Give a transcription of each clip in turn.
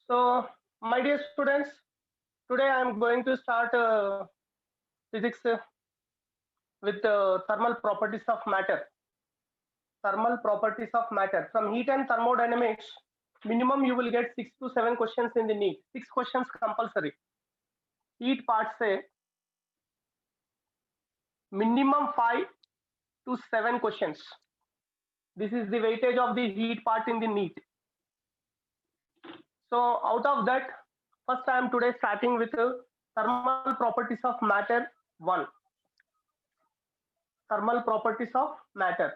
So, my dear students, today I am going to start physics with thermal properties of matter. Thermal properties of matter. From heat and thermodynamics, minimum you will get 6 to 7 questions in the NEET. 6 questions compulsory. Heat part say minimum 5 to 7 questions. This is the weightage of the heat part in the NEET. So out of that, first I am today starting with thermal properties of matter 1. Thermal properties of matter.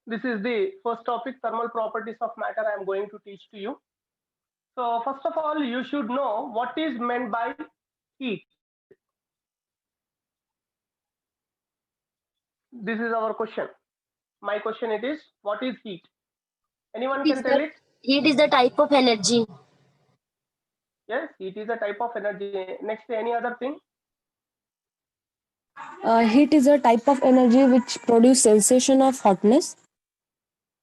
This is the first topic, thermal properties of matter I am going to teach to you. So first of all, you should know what is meant by heat. This is our question. My question it is, what is heat? Anyone can tell it? Heat is the type of energy. Yes, heat is a type of energy. Next, any other thing? Heat is a type of energy which produce sensation of hotness.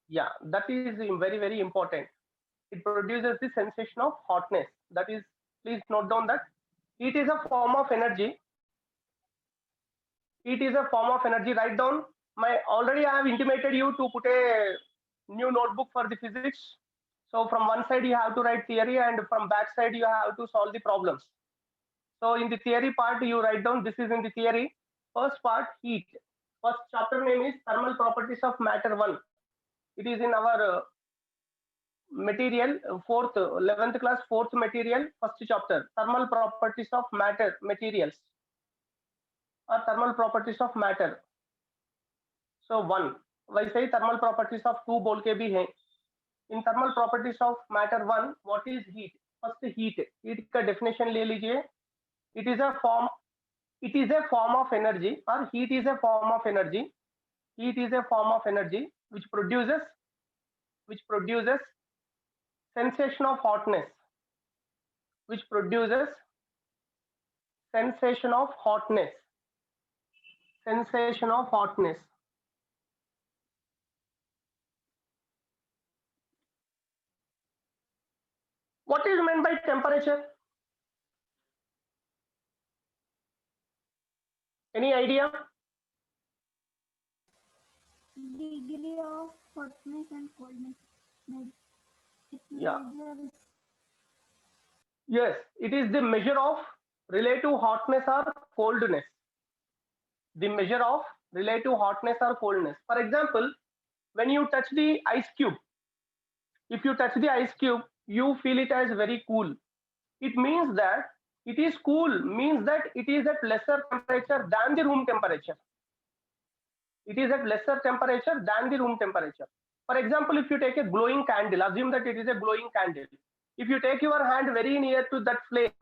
Yeah, that is very important. It produces the sensation of hotness. That is, please note down that heat is a form of energy. Heat is a form of energy. Write down. Already I have intimated you to put a new notebook for the physics. So from one side you have to write theory, and from back side you have to solve the problems. So in the theory part you write down, this is in the theory. First part, heat. First chapter name is thermal properties of matter 1. It is in our material, 4th 11th class 4th material, first chapter, thermal properties of matter, materials, or thermal properties of matter. So 1, वैसे ही thermal properties of 2 बोल के भी हैं. In thermal properties of matter 1, what is heat? First heat का definition ले लीजिए. It is a form of energy, or heat is a form of energy. Heat is a form of energy which produces sensation of hotness, which produces sensation of hotness. Sensation of hotness. What is meant by temperature? Any idea? Degree of hotness and coldness. Yeah. Yes, it is the measure of relative hotness or coldness. The measure of relative hotness or coldness. For example, when you touch the ice cube, if you touch the ice cube, you feel it as very cool. It means that it is cool, means that it is at lesser temperature than the room temperature. It is at lesser temperature than the room temperature. For example, if you take a glowing candle, assume that it is a glowing candle. If you take your hand very near to that flame,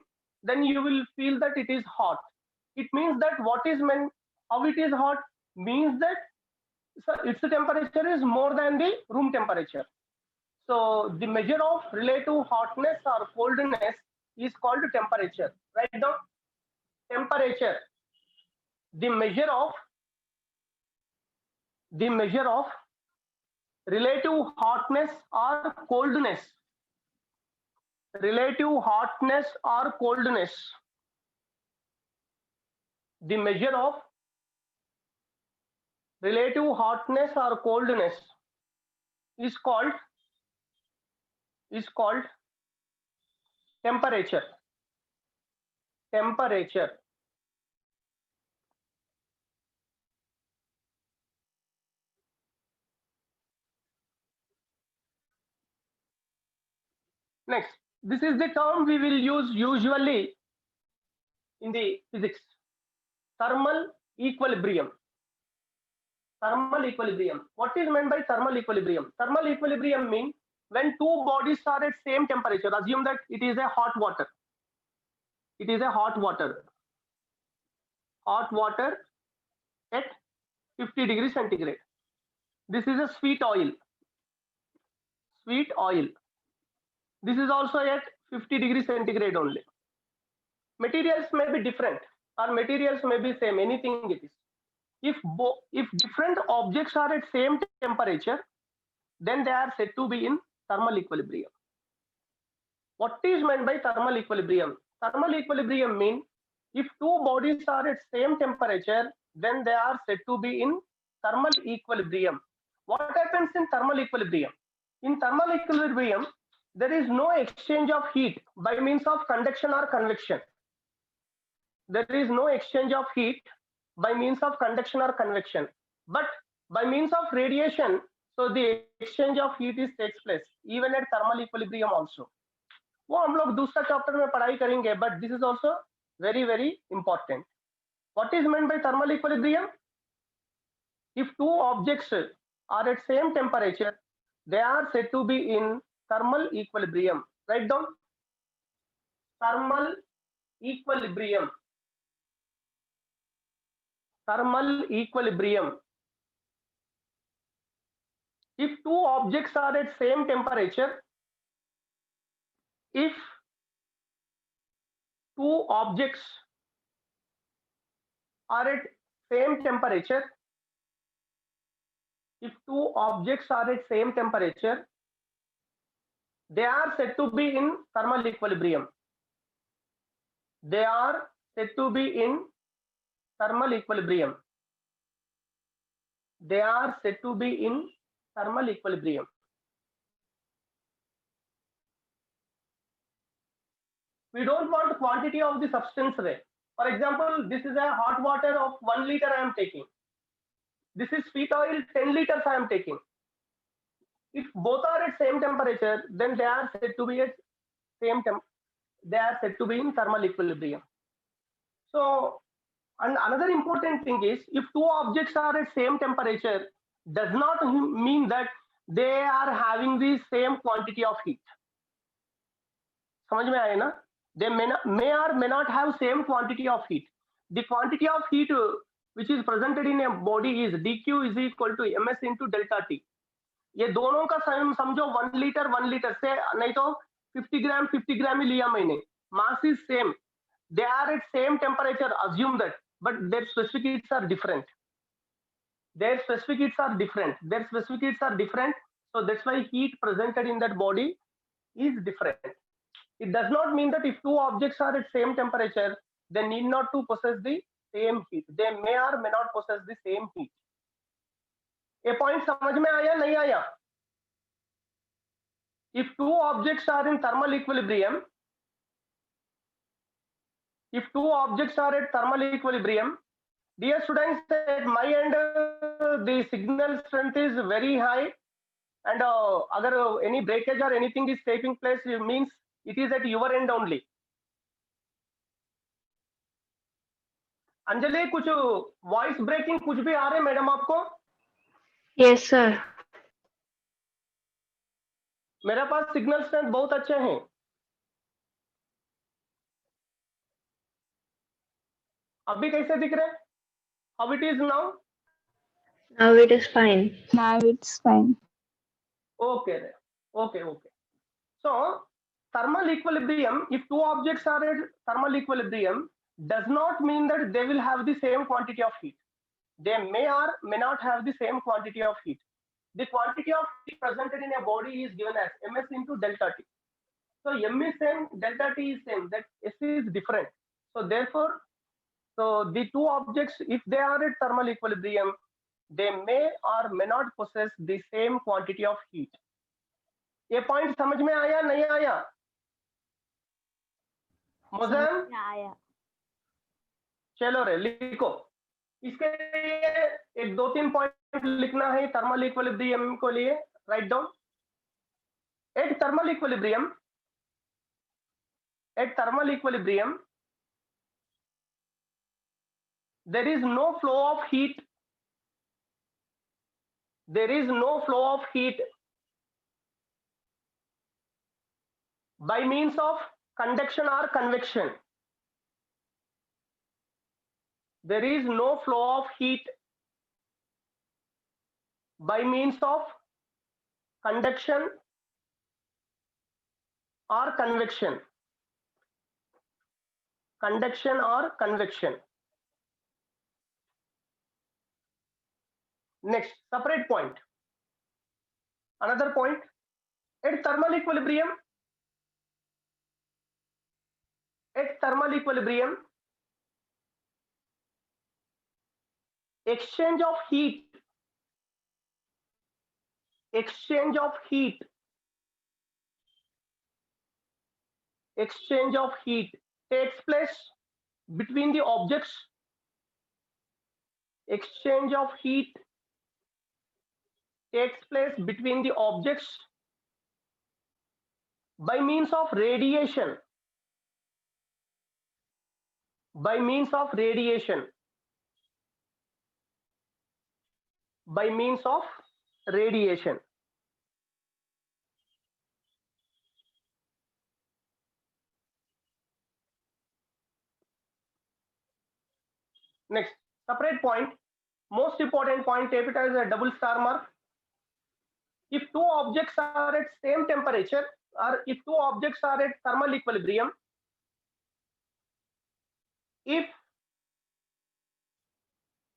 then you will feel that it is hot. It means that what is meant, how it is hot, means that its temperature is more than the room temperature. So the measure of relative hotness or coldness is called temperature. Write down temperature. The measure of relative hotness or coldness. Relative hotness or coldness. The measure of relative hotness or coldness is called temperature. Temperature. Next, this is the term we will use usually in the physics. Thermal equilibrium. Thermal equilibrium. What is meant by thermal equilibrium? Thermal equilibrium means when two bodies are at same temperature. Assume that it is a hot water. It is a hot water. Hot water at 50 degrees centigrade. This is a sweet oil. Sweet oil. This is also at 50 degrees centigrade only. Materials may be different or materials may be same, anything it is. If different objects are at same temperature, then they are said to be in thermal equilibrium. What is meant by thermal equilibrium? Thermal equilibrium means if two bodies are at same temperature, then they are said to be in thermal equilibrium. What happens in thermal equilibrium? In thermal equilibrium, there is no exchange of heat by means of conduction or convection. There is no exchange of heat by means of conduction or convection, but by means of radiation. So the exchange of heat is takes place even at thermal equilibrium also. वो हम लोग दूसरा chapter में पढ़ाई करेंगे, but this is also very very important. What is meant by thermal equilibrium? If two objects are at same temperature, they are said to be in thermal equilibrium. Write down thermal equilibrium. Thermal equilibrium. If two objects are at same temperature, if two objects are at same temperature, if two objects are at same temperature, they are said to be in thermal equilibrium. They are said to be in thermal equilibrium. They are said to be in thermal equilibrium. We don't want quantity of the substance there. For example, this is a hot water of 1 liter I am taking. This is sweet oil 10 liters I am taking. If both are at same temperature, then they are said to be at same temp. They are said to be in thermal equilibrium. So, and another important thing is, if two objects are at same temperature, does not mean that they are having the same quantity of heat. समझ में आए ना? They may or may not have same quantity of heat. The quantity of heat which is presented in a body is dq is equal to ms into delta t. ये दोनों का समझो 1 litre से नहीं तो 50 ग्राम ही लिया मैंने. Mass is same. They are at same temperature. Assume that, but their specific heats are different. Their specific heats are different. Their specific heats are different. So that's why heat presented in that body is different. It does not mean that if two objects are at same temperature, they need not to possess the same heat. They may or may not possess the same heat. A point समझ में आया नहीं आया? If two objects are in thermal equilibrium, if two objects are at thermal equilibrium, dear students, at my end the signal strength is very high, and अगर any breakage or anything is taking place, it means it is at your end only. Anjali कुछ voice breaking कुछ भी आ रहे madam आपको? Yes sir. मेरे पास signal strength बहुत अच्छे हैं. अभी कैसे दिख रहे? How it is now? Now it is fine. Now it's fine. Okay. So thermal equilibrium, if two objects are at thermal equilibrium, does not mean that they will have the same quantity of heat. They may or may not have the same quantity of heat. The quantity of heat presented in a body is given as ms into delta t. So m is same, delta t is same, that s is different. So therefore, so the two objects, if they are at thermal equilibrium, they may or may not possess the same quantity of heat. ये point समझ में आया नहीं आया? मुज़म्मिल आया. चलो रे लिखो. इसके लिए एक 2-3 पॉइंट लिखना है थर्मल इक्विलिब्रियम को लिए. Write down. At thermal equilibrium there is no flow of heat. There is no flow of heat by means of conduction or convection. There is no flow of heat by means of conduction or convection. Conduction or convection. Next, separate point. Another point, at thermal equilibrium, exchange of heat takes place between the objects. Exchange of heat takes place between the objects by means of radiation. By means of radiation. By means of radiation. Next, separate point. Most important point, take it as a double star mark. If two objects are at same temperature, or if two objects are at thermal equilibrium, if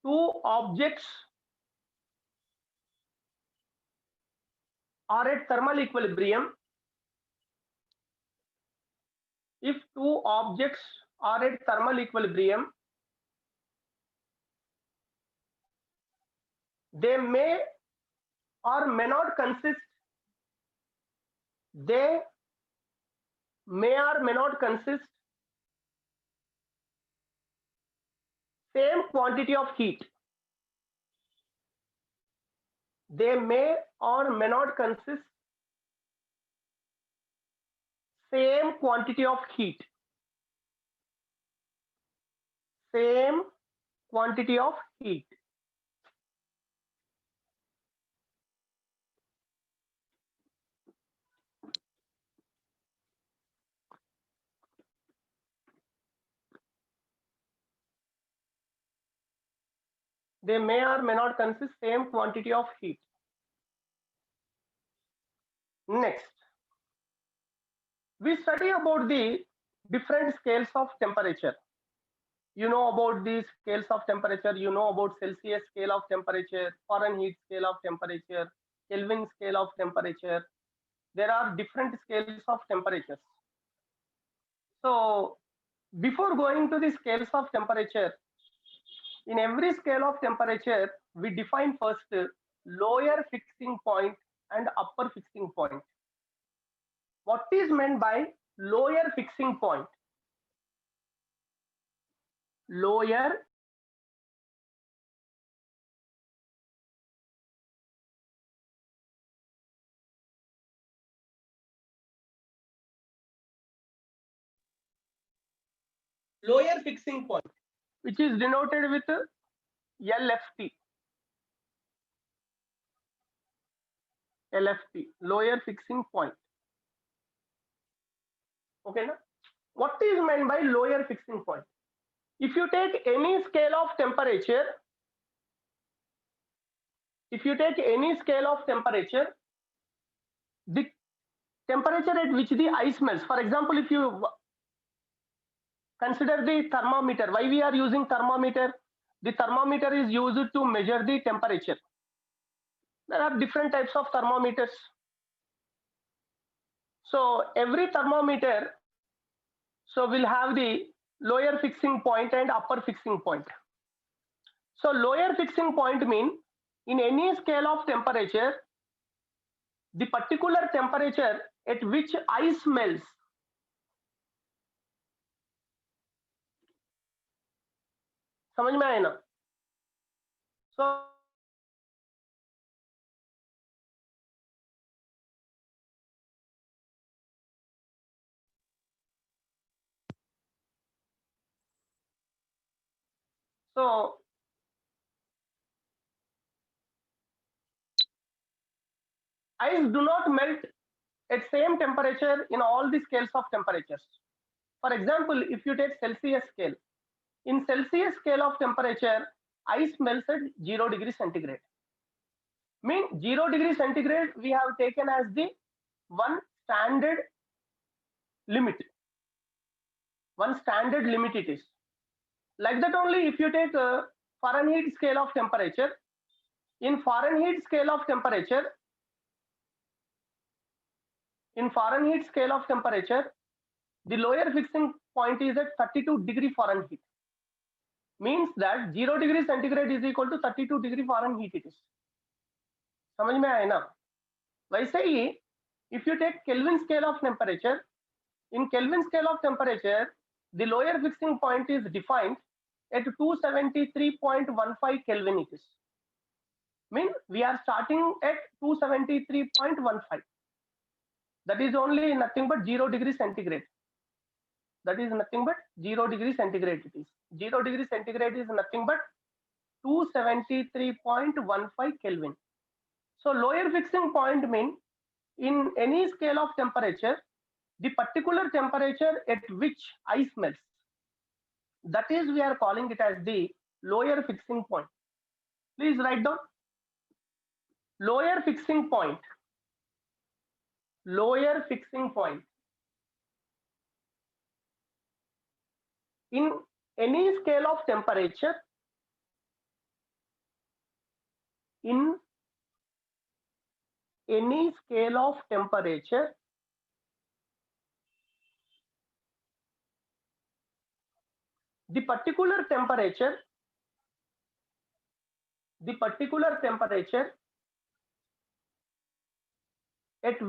two objects are at thermal equilibrium, if two objects are at thermal equilibrium, they may or may not consist, they may or may not consist same quantity of heat. They may or may not consist same quantity of heat. Same quantity of heat. They may or may not consist same quantity of heat. Next, we study about the different scales of temperature. You know about the scales of temperature, you know about Celsius scale of temperature, Fahrenheit scale of temperature, Kelvin scale of temperature. There are different scales of temperatures. So before going to the scales of temperature, in every scale of temperature, we define first lower fixing point and upper fixing point. What is meant by lower fixing point? Lower fixing point, which is denoted with LFT. LFT, lower fixing point. Okay, na? What is meant by lower fixing point? If you take any scale of temperature, the temperature at which the ice melts. For example, if you consider the thermometer, why we are using thermometer? The thermometer is used to measure the temperature. There are different types of thermometers. So every thermometer will have the lower fixing point and upper fixing point. So lower fixing point mean in any scale of temperature, the particular temperature at which ice melts समझ में आए ना? So ice do not melt at same temperature in all the scales of temperatures. For example, if you take Celsius scale, in Celsius scale of temperature, ice melts at 0 degrees centigrade. Mean 0 degree centigrade we have taken as the one standard limit. One standard limit it is. Like that only if you take a Fahrenheit scale of temperature, in Fahrenheit scale of temperature, the lower fixing point is at 32 degree Fahrenheit. Means that 0 degree centigrade is equal to 32 degree Fahrenheit it is. समझ में आए ना? वैसे ही if you take Kelvin scale of temperature, in Kelvin scale of temperature, the lower fixing point is defined at 273.15 Kelvin it is. Mean we are starting at 273.15. That is only nothing but 0 degree centigrade. That is nothing but 0 degree centigrade it is. 0 degree centigrade is nothing but 273.15 Kelvin. So lower fixing point mean in any scale of temperature, the particular temperature at which ice melts, that is we are calling it as the lower fixing point. Please write down lower fixing point. Lower fixing point. In any scale of temperature, in any scale of temperature, the particular temperature at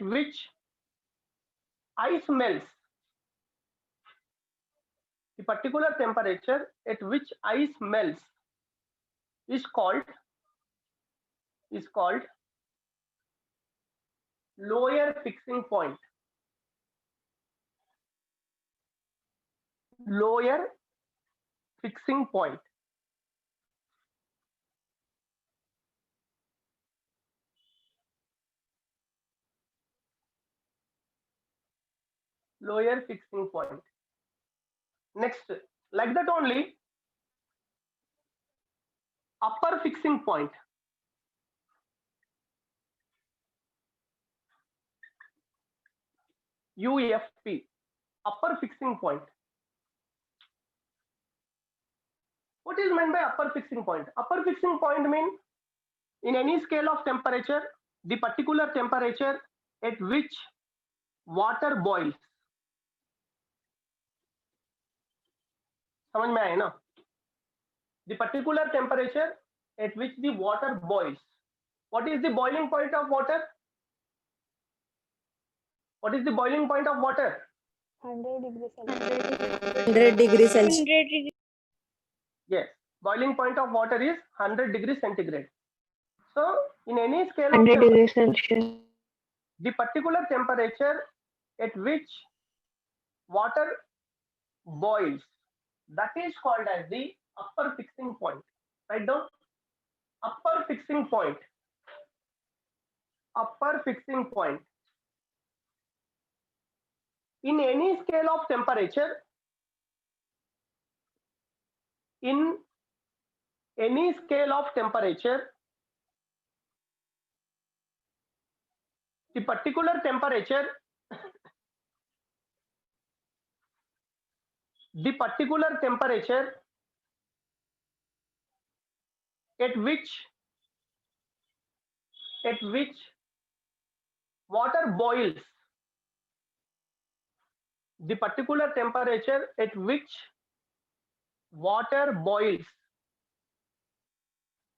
which ice melts, the particular temperature at which ice melts is called lower fixing point. Lower fixing point. Lower fixing point. Next, like that only, upper fixing point. UFP, upper fixing point. What is meant by upper fixing point? Upper fixing point means in any scale of temperature, the particular temperature at which water boils. समझ में आए ना? The particular temperature at which the water boils. What is the boiling point of water? What is the boiling point of water? 100 degrees Celsius. 100 degrees. Yes, boiling point of water is 100 degrees centigrade. So in any scale of 100 degrees Celsius. the particular temperature at which water boils, that is called as the upper fixing point. Write down upper fixing point. Upper fixing point. In any scale of temperature, in any scale of temperature, the particular temperature at which water boils, the particular temperature at which water boils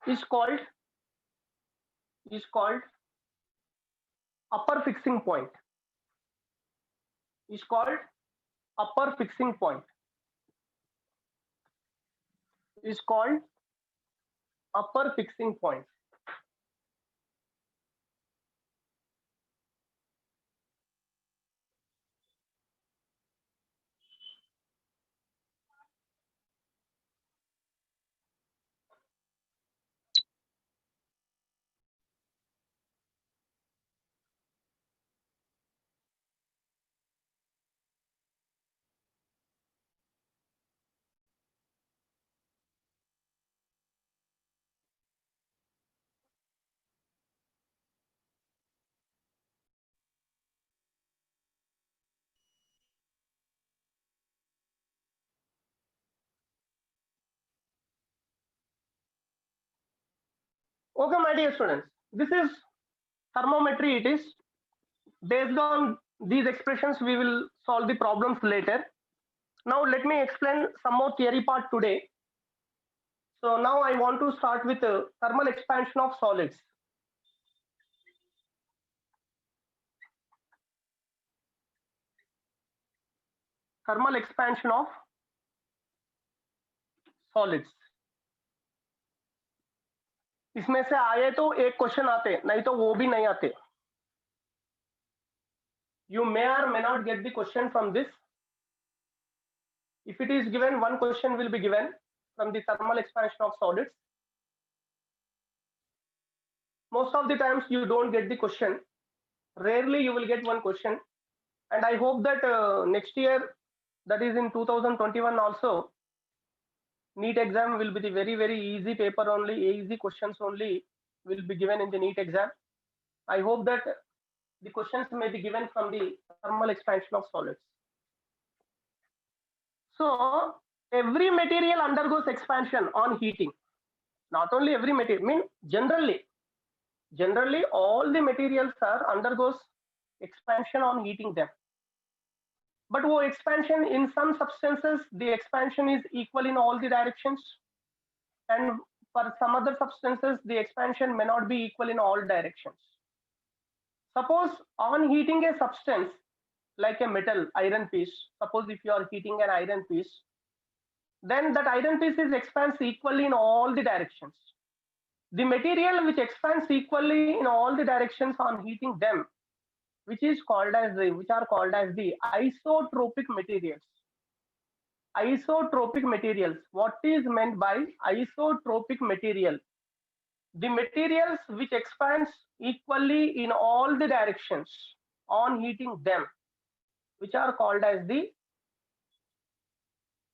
is called upper fixing point. Is called upper fixing point. Is called upper fixing point. Okay, my dear students, this is thermometry. It is based on these expressions. We will solve the problems later. Now let me explain some more theory part today. So now I want to start with thermal expansion of solids. Thermal expansion of solids. इसमें से आए तो एक question आते, नहीं तो वो भी नहीं आते. You may or may not get the question from this. If it is given, one question will be given from the thermal expansion of solids. Most of the times you don't get the question. Rarely you will get one question. And I hope that next year, that is in 2021 also, NEET exam will be the very, very easy paper only, easy questions only will be given in the NEET exam. I hope that the questions may be given from the thermal expansion of solids. So every material undergoes expansion on heating. Not only every material, I mean generally all the materials undergoes expansion on heating them. But wo expansion in some substances, the expansion is equal in all the directions, and for some other substances, the expansion may not be equal in all directions. Suppose on heating a substance like a metal iron piece, suppose if you are heating an iron piece, then that iron piece is expands equally in all the directions. The material which expands equally in all the directions on heating them, which are called as the isotropic materials. Isotropic materials. What is meant by isotropic material? The materials which expands equally in all the directions on heating them, which are called as the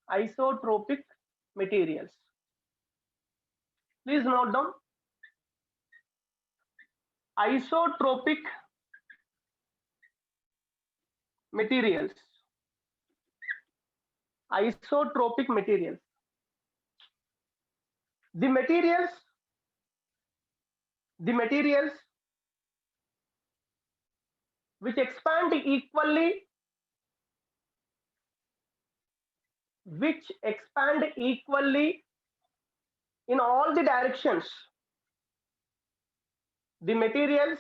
isotropic materials. Please note down. Isotropic materials. Isotropic materials. The materials which expand equally in all the directions. The materials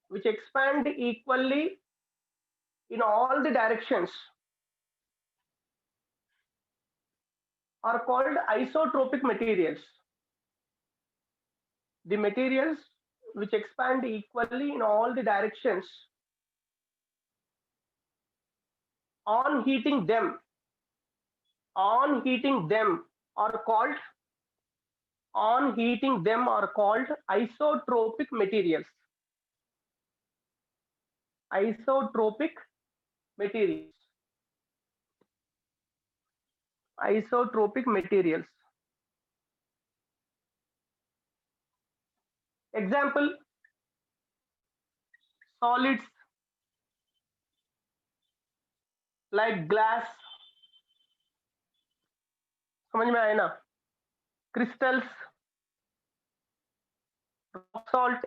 which expand equally in all the directions are called isotropic materials. The materials which expand equally in all the directions on heating them are called isotropic materials. Isotropic materials. Isotropic materials. Example, solids like glass, समझ में आए ना? Crystals, rock salt,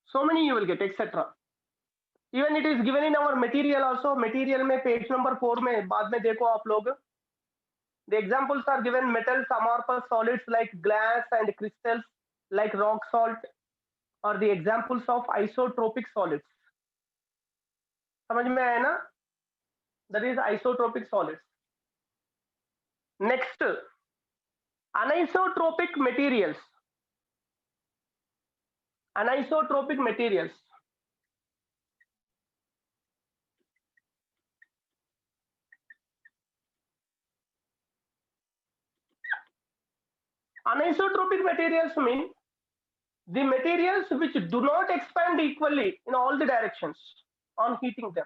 so many you will get, etc. Even it is given in our material also. Material में page number 4 में बाद में देखो आप लोग. The examples are given: metals, amorphous solids like glass, and crystals like rock salt are the examples of isotropic solids. समझ में आया ना? That is isotropic solids. Next, anisotropic materials. Anisotropic materials. Anisotropic materials mean the materials which do not expand equally in all the directions on heating them.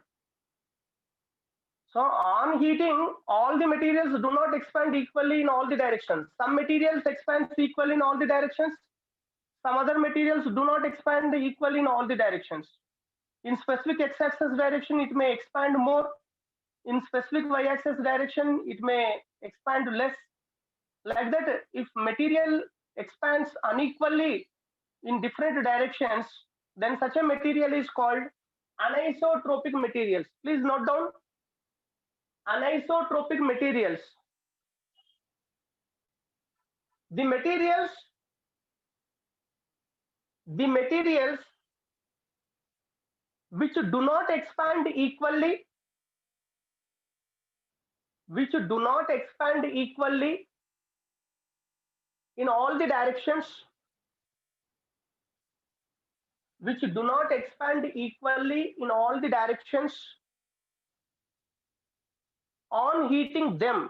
So on heating, all the materials do not expand equally in all the directions. Some materials expand equally in all the directions. Some other materials do not expand equally in all the directions. In specific x-axis direction, it may expand more. in specific y-axis direction, it may expand less. Like that, if material expands unequally in different directions, then such a material is called anisotropic materials. Please note down anisotropic materials. The materials which do not expand equally, in all the directions, on heating them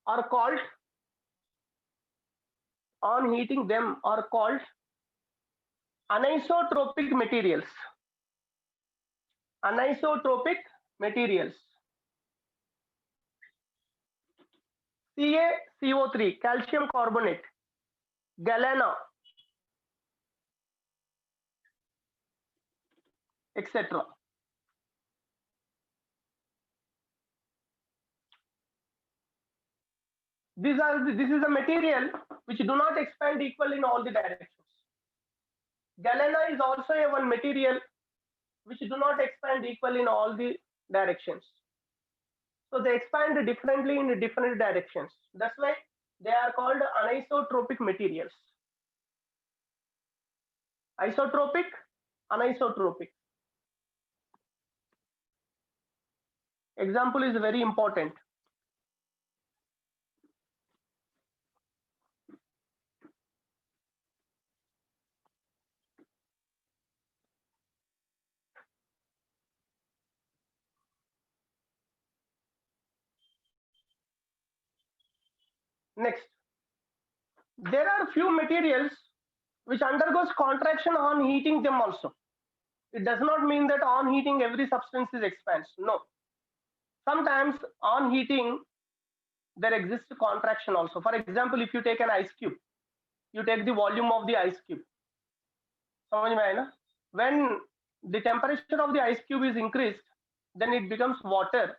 are called anisotropic materials. CaCO3, calcium carbonate, galena, etc. This is a material which do not expand equally in all the directions. Galena is also a one material which do not expand equally in all the directions. So they expand differently in different directions. That's why they are called anisotropic materials. Isotropic, anisotropic. Example is very important. Next, there are few materials which undergoes contraction on heating them also. It does not mean that on heating every substance is expands. No. Sometimes on heating there exists contraction also. For example, if you take an ice cube, you take the volume of the ice cube. समझ में आया ना? When the temperature of the ice cube is increased, then it becomes water.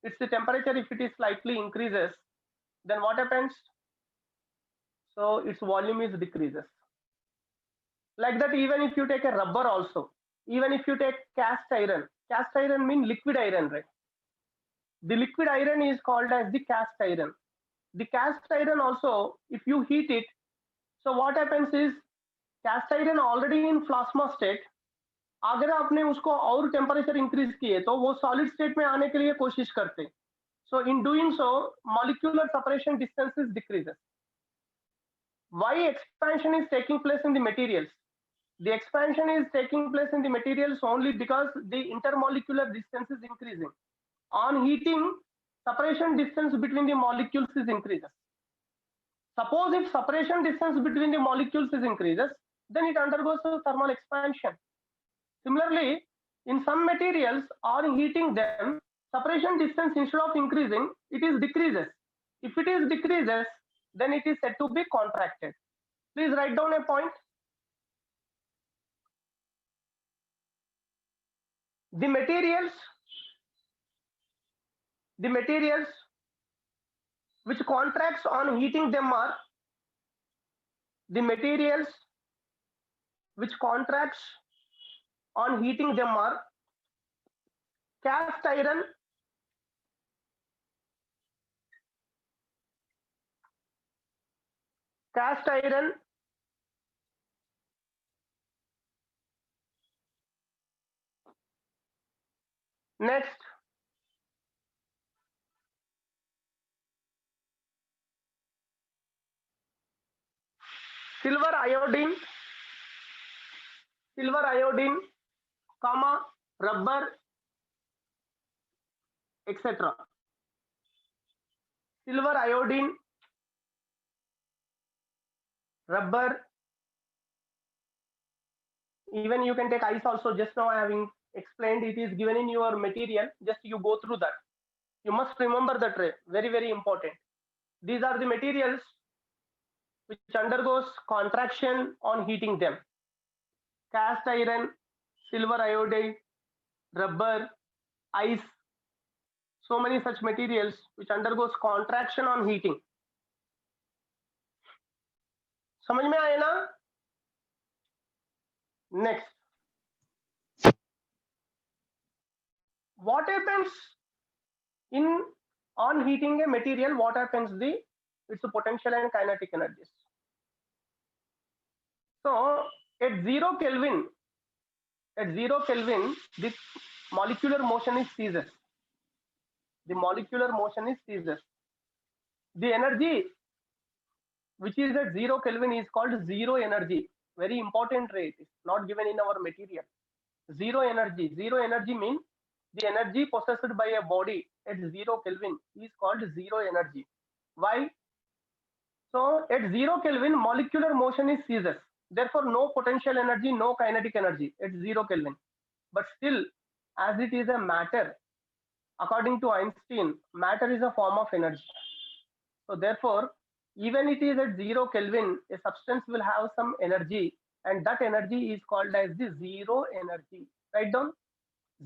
It's the temperature, if it is slightly increases, then what happens? So its volume is decreases. Like that, even if you take a rubber also, even if you take cast iron means liquid iron, right? The liquid iron is called as the cast iron. The cast iron also, if you heat it, so what happens is cast iron already in plasma state, अगर आपने उसको और temperature increase किए तो वो solid state में आने के लिए कोशिश करते. So in doing so, molecular separation distances decreases. Why expansion is taking place in the materials? The expansion is taking place in the materials only because the intermolecular distance is increasing. On heating, separation distance between the molecules is increases. Suppose if separation distance between the molecules is increases, then it undergoes a thermal expansion. Similarly, in some materials, on heating them, separation distance instead of increasing, it is decreases. If it is decreases, then it is said to be contracted. Please write down a point. The materials which contracts on heating them are cast iron, next silver iodine, comma, rubber, etc. Silver iodine, rubber, even you can take ice also. Just now I have explained, it is given in your material, just you go through that. You must remember that, very, very important. These are the materials which undergoes contraction on heating them. cast iron, silver iodide, rubber, ice, so many such materials which undergoes contraction on heating. समझ में आए ना? Next, what happens in on heating a material? What happens its potential and kinetic energies? So at 0 Kelvin, the molecular motion is ceases. The molecular motion is ceases. The energy which is at 0 Kelvin is called zero energy. Very important rate, not given in our material. Zero energy. Zero energy means the energy possessed by a body at 0 Kelvin is called zero energy. Why? So at 0 Kelvin, molecular motion is ceases. Therefore, no potential energy, no kinetic energy at 0 Kelvin. But still, as it is a matter, according to Einstein, matter is a form of energy. So therefore, even it is at 0 Kelvin, a substance will have some energy, and that energy is called as the zero energy. Write down.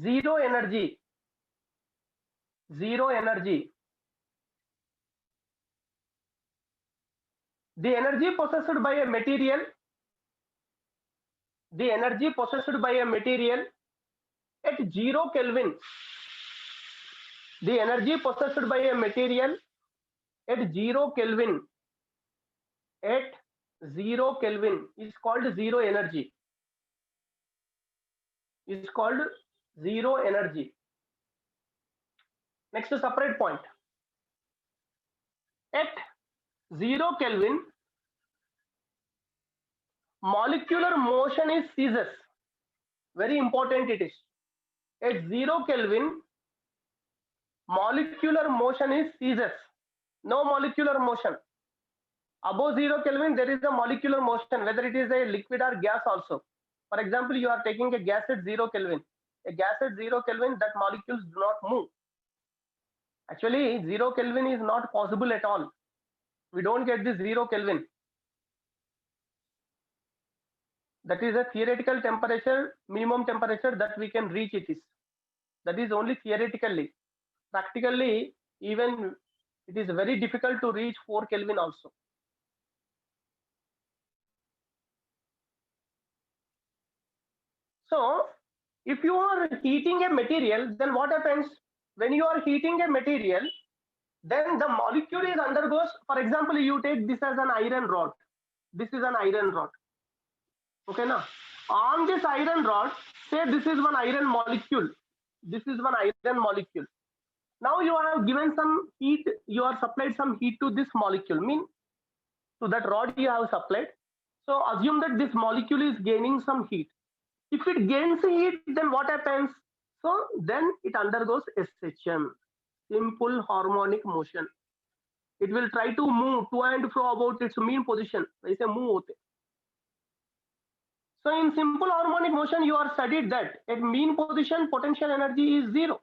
Zero energy. Zero energy. The energy possessed by a material, at 0 Kelvin, the energy possessed by a material at 0 Kelvin, is called zero energy. Is called zero energy. Next, a separate point. At 0 Kelvin, molecular motion is ceases. Very important it is. At 0 Kelvin, molecular motion is ceases. No molecular motion. Above 0 Kelvin, there is a molecular motion, whether it is a liquid or gas also. For example, you are taking a gas at 0 Kelvin. A gas at 0 Kelvin, that molecules do not move. Actually, 0 Kelvin is not possible at all. We don't get this 0 Kelvin. That is a theoretical temperature, minimum temperature that we can reach it is. That is only theoretically. Practically, even it is very difficult to reach 4 Kelvin also. So, if you are heating a material, then what happens? When you are heating a material, then the molecule is undergoes, for example, you take this as an iron rod. This is an iron rod. Okay, now on this iron rod, say this is one iron molecule. This is one iron molecule. Now you have given some heat, you are supplied some heat to this molecule, mean to that rod you have supplied. So assume that this molecule is gaining some heat. If it gains heat, then what happens? So then it undergoes SHM, simple harmonic motion. It will try to move to and fro about its mean position. ऐसे move होते. So in simple harmonic motion, you are studied that at mean position, potential energy is zero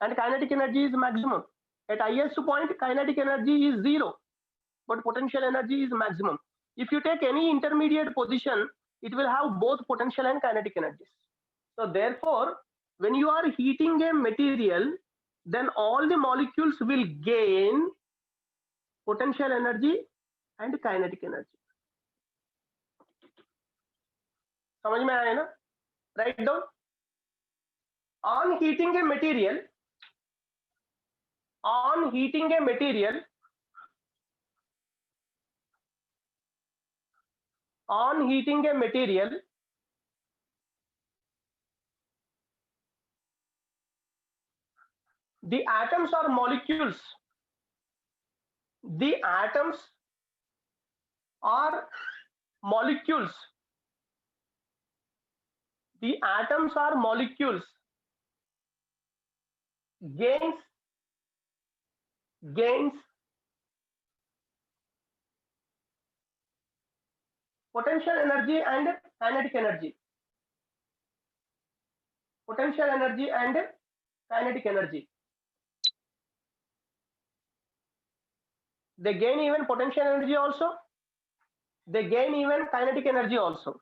and kinetic energy is maximum. At highest point, kinetic energy is zero, but potential energy is maximum. If you take any intermediate position, it will have both potential and kinetic energies. So therefore, when you are heating a material, then all the molecules will gain potential energy and kinetic energy. समझ में आया ना? Write down. On heating a material, the atoms or molecules, the atoms or molecules, the atoms or molecules gains potential energy and kinetic energy. Potential energy and kinetic energy. They gain even potential energy also. They gain even kinetic energy also.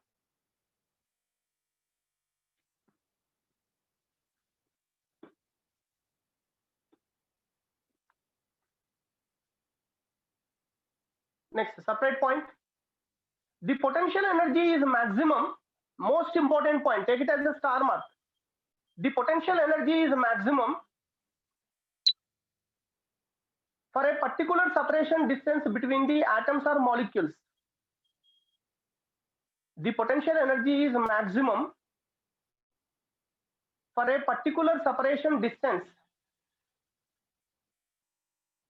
Next, separate point. The potential energy is maximum. Most important point. Take it as a star mark. The potential energy is maximum for a particular separation distance between the atoms or molecules. The potential energy is maximum for a particular separation distance.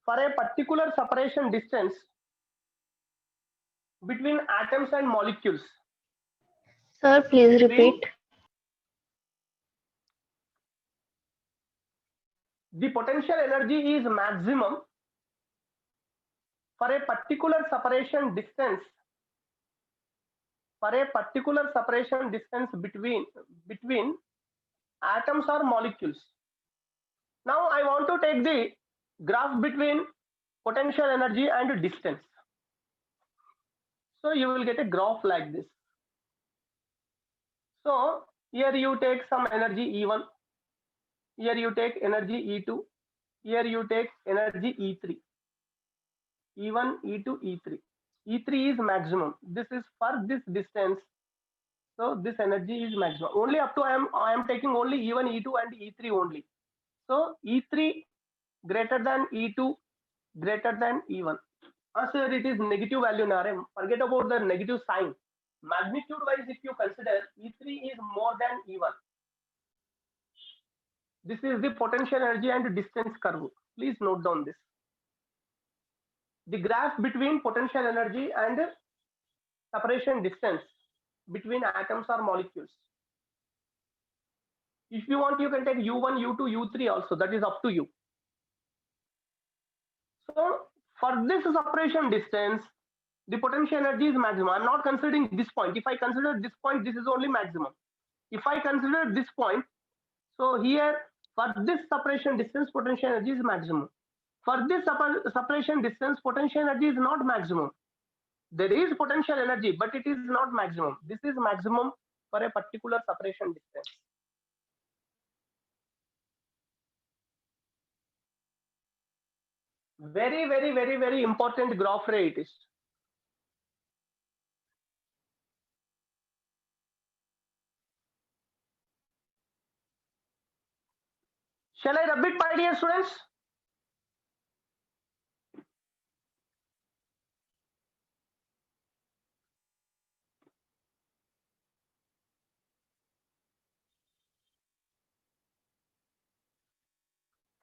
For a particular separation distance between atoms and molecules. Sir, please repeat. The potential energy is maximum for a particular separation distance. For a particular separation distance between atoms or molecules. Now I want to take the graph between potential energy and distance. So you will get a graph like this. So here you take some energy E1, here you take energy E2, here you take energy E3. E1, E2, E3. E3 is maximum. This is for this distance. So this energy is maximum. Only up to I am taking only E1, E2 and E3 only. So E3 greater than E2 greater than E1. Sir, it is negative value. Forget about the negative sign. Magnitude wise, if you consider, E3 is more than E1. This is the potential energy and distance curve. Please note down this. The graph between potential energy and separation distance between atoms or molecules. If you want, you can take U1, U2, U3 also. That is up to you. So for this separation distance, the potential energy is maximum. I'm not considering this point. If I consider this point, this is only maximum. If I consider this point, so here for this separation distance, potential energy is maximum. For this separation distance, potential energy is not maximum. There is potential energy, but it is not maximum. This is maximum for a particular separation distance. Very, very, very, very important graph rate is. Shall I rub it, my dear students?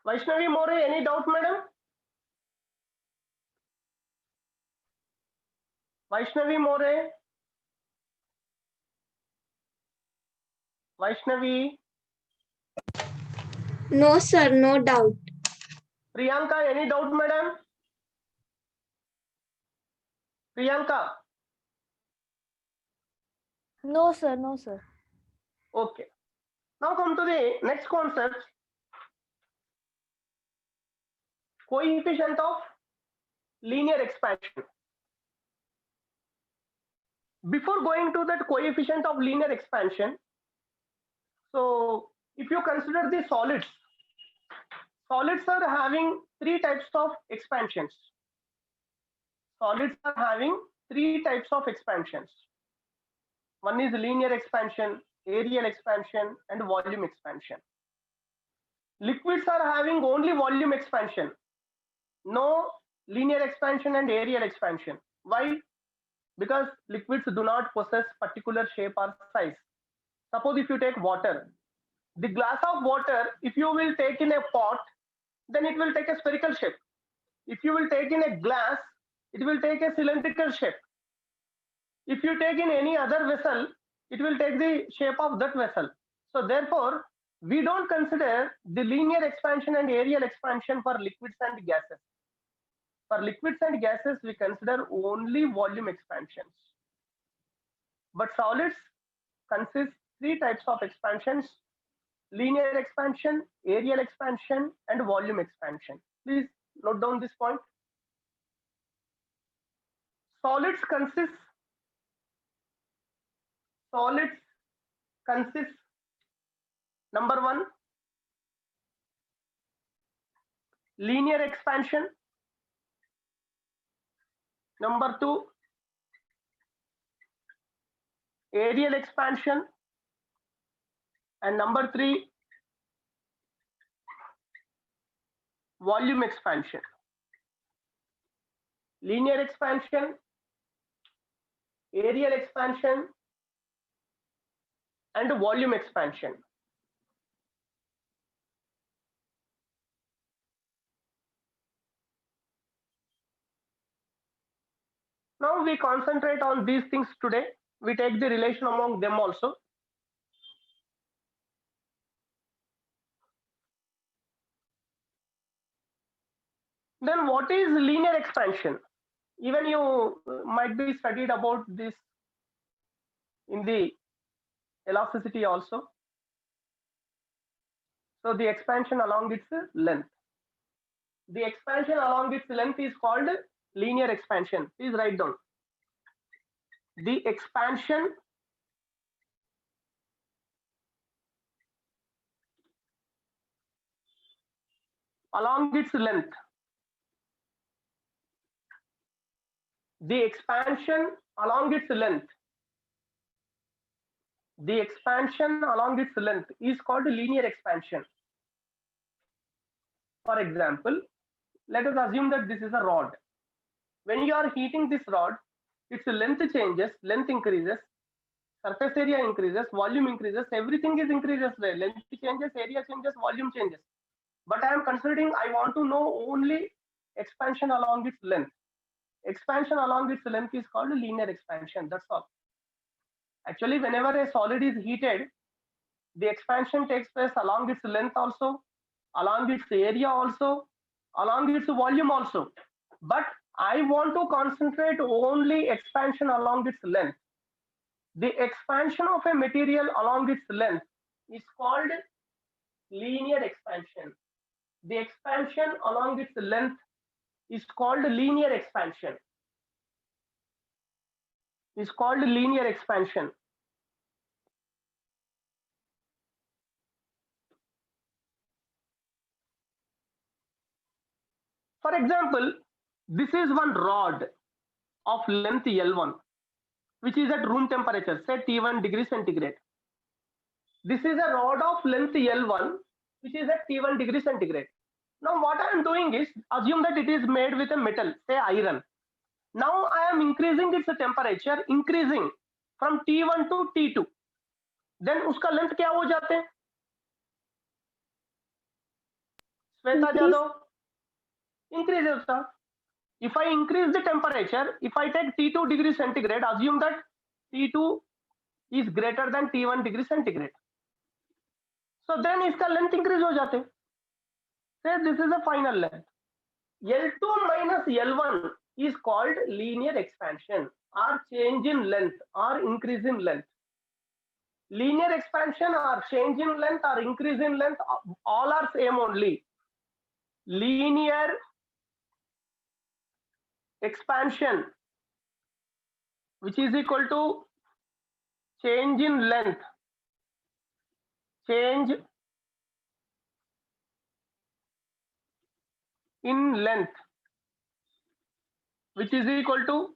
Vaishnavi More, any doubt, madam? Vaishnavi More? Vaishnavi? No, sir, no doubt. Priyanka, any doubt, madam? Priyanka? No, sir. No, sir. Okay. Now come to the next concept. Coefficient of linear expansion. Before going to that coefficient of linear expansion, so if you consider the solids are having three types of expansions. Solids are having three types of expansions. One is linear expansion, areal expansion, and volume expansion. Liquids are having only volume expansion, no linear expansion and areal expansion. Why? Because liquids do not possess particular shape or size. Suppose if you take water, the glass of water, if you will take in a pot, then it will take a spherical shape. If you will take in a glass, it will take a cylindrical shape. If you take in any other vessel, it will take the shape of that vessel. So therefore, we don't consider the linear expansion and areal expansion for liquids and gases. For liquids and gases, we consider only volume expansions. But solids consist three types of expansions: linear expansion, areal expansion, and volume expansion. Please note down this point. Solids consist number one, linear expansion. Number 2, areal expansion. And number 3, volume expansion. Linear expansion, areal expansion, and volume expansion. Now we concentrate on these things today. We take the relation among them also. Then what is linear expansion? Even you might be studied about this in the elasticity also. So the expansion along its length. The expansion along its length is called linear expansion. Please write down. The expansion along its length. The expansion along its length. The expansion along its length is called linear expansion. For example, let us assume that this is a rod. When you are heating this rod, its length changes, length increases, surface area increases, volume increases, everything is increases there. Length changes, area changes, volume changes. But I am considering I want to know only expansion along its length. Expansion along its length is called linear expansion. That's all. Actually, whenever a solid is heated, the expansion takes place along its length also, along its area also, along its volume also. But I want to concentrate only expansion along its length. The expansion of a material along its length is called linear expansion. The expansion along its length is called linear expansion. Is called linear expansion. For example, this is one rod of length L1, which is at room temperature, say T1 degree centigrade. This is a rod of length L1, which is at T1 degree centigrade. Now what I am doing is, assume that it is made with a metal, say iron. Now I am increasing its temperature, increasing from T1 to T2. Then उसका length क्या हो जाते हैं? Shweta Jadav, increase होता. If I increase the temperature, if I take T2 degree centigrade, assume that T2 is greater than T1 degree centigrade. So then इसका length increase हो जाते. Say this is the final length. L2 minus L1 is called linear expansion, or change in length, or increase in length. Linear expansion or change in length or increase in length, all are same only. Linear expansion, which is equal to change in length, change in length, which is equal to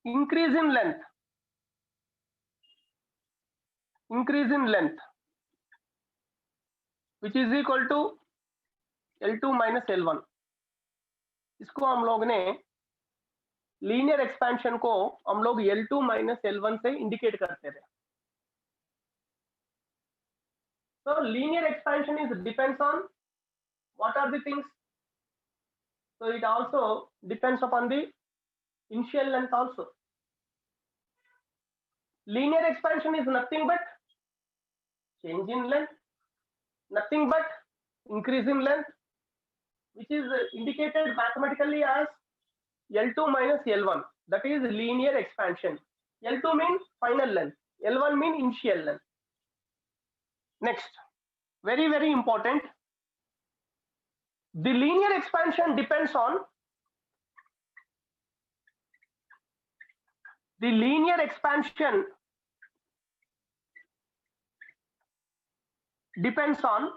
increase in length, increase in length, which is equal to L2 minus L1. इसको हम लोग ने linear expansion को हम लोग L2 minus L1 से indicate करते रहे. So linear expansion is depends on what are the things. So it also depends upon the initial length also. Linear expansion is nothing but change in length, nothing but increase in length, which is indicated mathematically as L2 minus L1. That is linear expansion. L2 means final length, L1 means initial length. Next, very, very important. The linear expansion depends on the linear expansion depends on,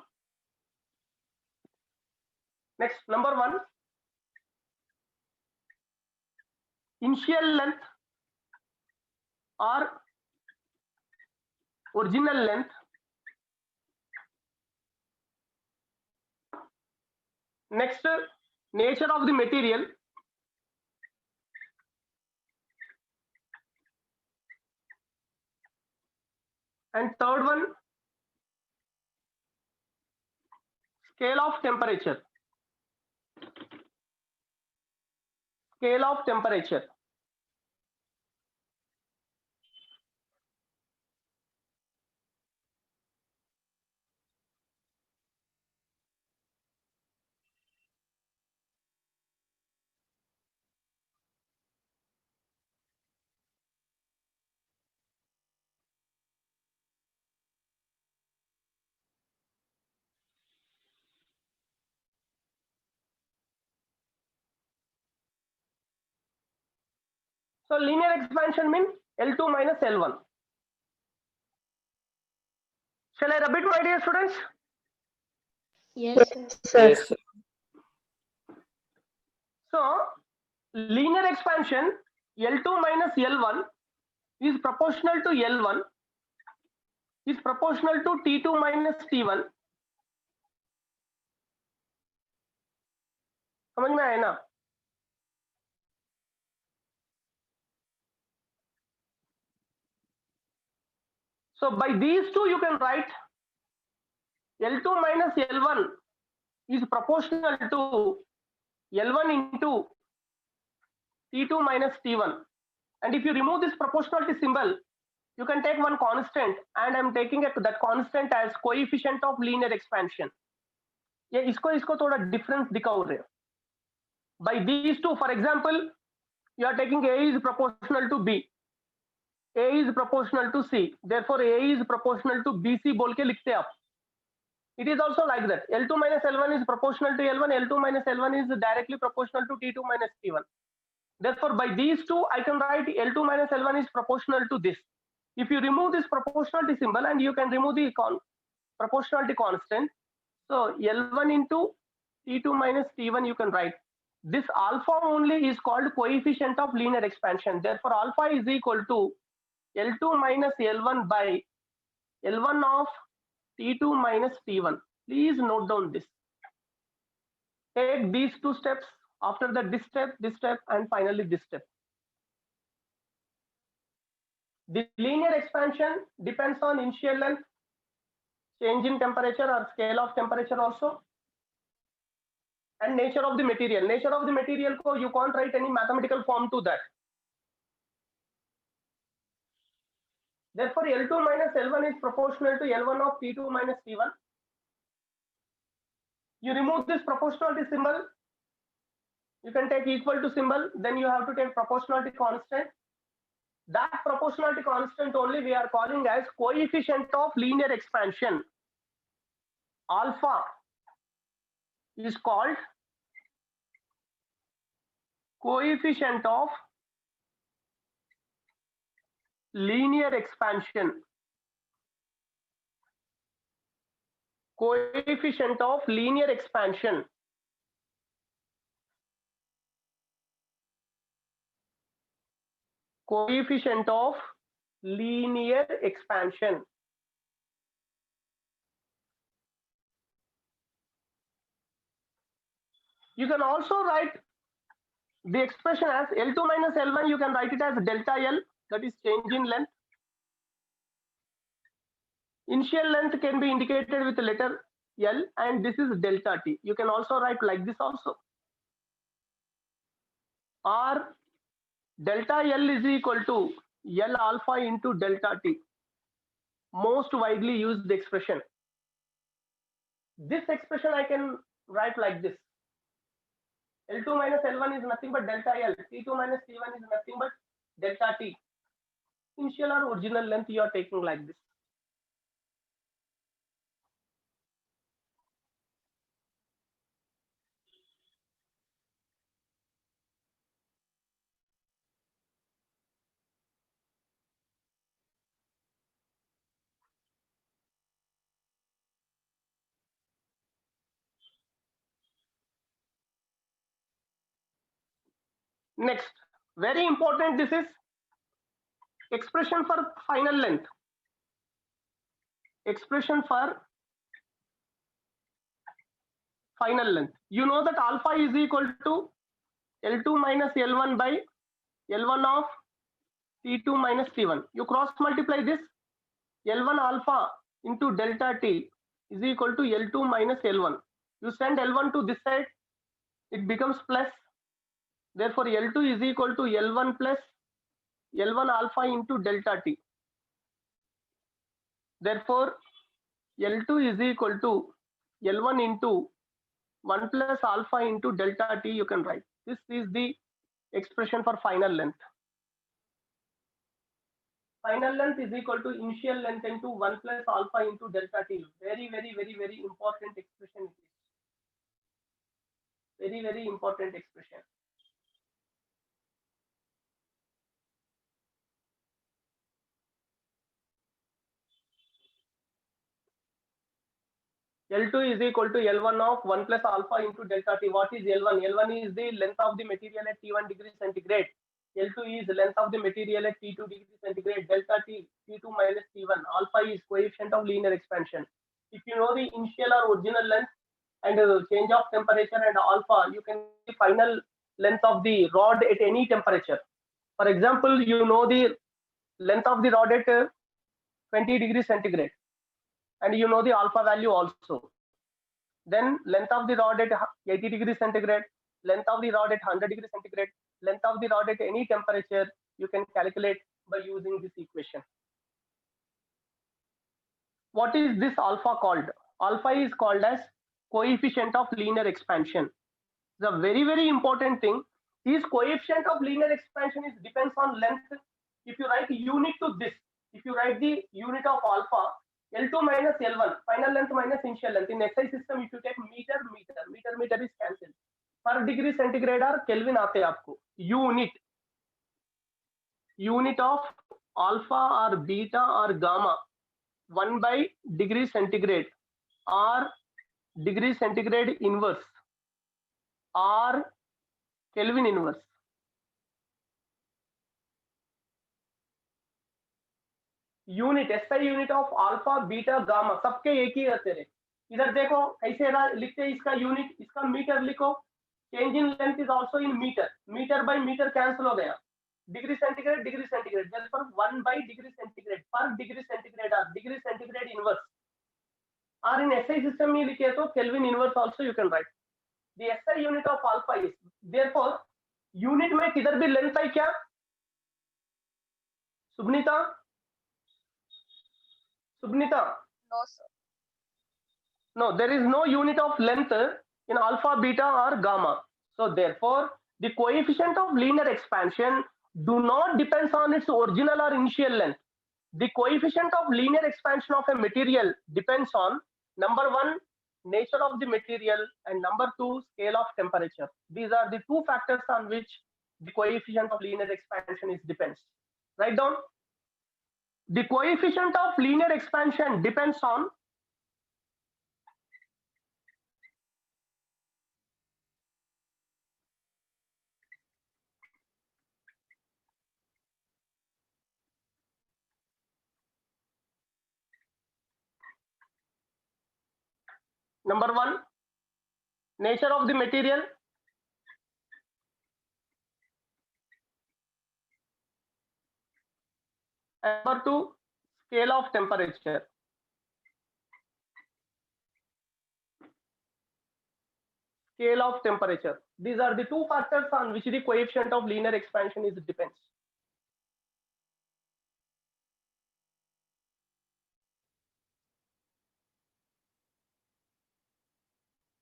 next, number 1, initial length or original length. Next, nature of the material. And third one, scale of temperature. Scale of temperature. So linear expansion means L2 minus L1. Shall I repeat, my dear students? Yes, sir. Yes, sir. So linear expansion L2 minus L1 is proportional to L1 is proportional to T2 minus T1. समझ में आया ना? So by these two you can write L2 minus L1 is proportional to L1 into T2 minus T1. And if you remove this proportionality symbol, you can take one constant, and I'm taking that constant as coefficient of linear expansion. ये इसको थोड़ा difference दिखाओ रहे. By these two, for example, you are taking A is proportional to B, A is proportional to C, therefore A is proportional to BC बोल के लिखते आप. It is also like that. L2 minus L1 is proportional to L1, L2 minus L1 is directly proportional to T2 minus T1. Therefore, by these two, I can write L2 minus L1 is proportional to this. If you remove this proportionality symbol, and you can remove the proportionality constant, so L1 into T2 minus T1 you can write. This alpha only is called coefficient of linear expansion. Therefore, alpha is equal to L2 minus L1 by L1 of T2 minus T1. Please note down this. Take these two steps, after that this step, and finally this step. The linear expansion depends on initial length, change in temperature or scale of temperature also, and nature of the material. Nature of the material ko you can't write any mathematical form to that. Therefore, L2 minus L1 is proportional to L1 of T2 minus T1. You remove this proportionality symbol, you can take equal to symbol, then you have to take proportionality constant. That proportionality constant only we are calling as coefficient of linear expansion. Alpha is called coefficient of linear expansion. Coefficient of linear expansion. Coefficient of linear expansion. You can also write the expression as L2 minus L1, you can write it as delta L, that is change in length. Initial length can be indicated with the letter L, and this is delta T. You can also write like this also. Or delta L is equal to L alpha into delta T. Most widely used expression. This expression I can write like this. L2 minus L1 is nothing but delta L. T2 minus T1 is nothing but delta T. Initial or original length you are taking like this. Next, Very important, this is expression for final length. Expression for final length. You know that alpha is equal to L2 minus L1 by L1 of T2 minus T1. You cross multiply this, L1 alpha into delta T is equal to L2 minus L1. You send L1 to this side, it becomes plus. Therefore, L2 is equal to L1 plus L1 alpha into delta T. Therefore, L2 is equal to L1 into 1 plus alpha into delta T, you can write. This is the expression for final length. Final length is equal to initial length into 1 plus alpha into delta T. Very important expression. Very important expression. L2 is equal to L1 of 1 plus alpha into delta T. What is L1? L1 is the length of the material at T1 degree centigrade. L2 is the length of the material at T2 degree centigrade. Delta T, T2 minus T1. Alpha is coefficient of linear expansion. If you know the initial or original length and change of temperature and alpha, you can see final length of the rod at any temperature. For example, you know the length of the rod at 20 degrees centigrade. And you know the alpha value also. Then length of the rod at 80 degrees centigrade, length of the rod at 100 degrees centigrade, length of the rod at any temperature, you can calculate by using this equation. What is this alpha called? Alpha is called as coefficient of linear expansion. The very important thing is coefficient of linear expansion is depends on length. If you write unit to this, if you write the unit of alpha, L2 minus L1, final length minus initial length. In SI system, if you take meter is cancelled. Per degree centigrade or Kelvin aate aapko. Unit of alpha or beta or gamma 1 by degree centigrade or degree centigrade inverse or Kelvin inverse. Unit SI unit of alpha beta gamma सबके एक ही रहते रहे. इधर देखो कैसे लिखते हैं इसका यूनिट, इसका मीटर लिखो. Change in length is also in metre. Metre by metre cancel हो गया. Degree centigrade therefore 1 by degree centigrade पर डिग्री सेंटीग्रेड और डिग्री सेंटीग्रेड इनवर्स. और इन एसआई सिस्टम में लिखे तो kelvin inverse also you can write. The SI unit of alpha is therefore unit में किधर भी लेंथ है क्या सुबनीता? Subnita? No, sir. No, there is no unit of length in alpha, beta or gamma. So therefore, the coefficient of linear expansion do not depends on its original or initial length. The coefficient of linear expansion of a material depends on number one, nature of the material, and number two, scale of temperature. These are the two factors on which the coefficient of linear expansion is depends. Write down. The coefficient of linear expansion depends on number one, nature of the material. Number two, scale of temperature. Scale of temperature. These are the two factors on which the coefficient of linear expansion is depends.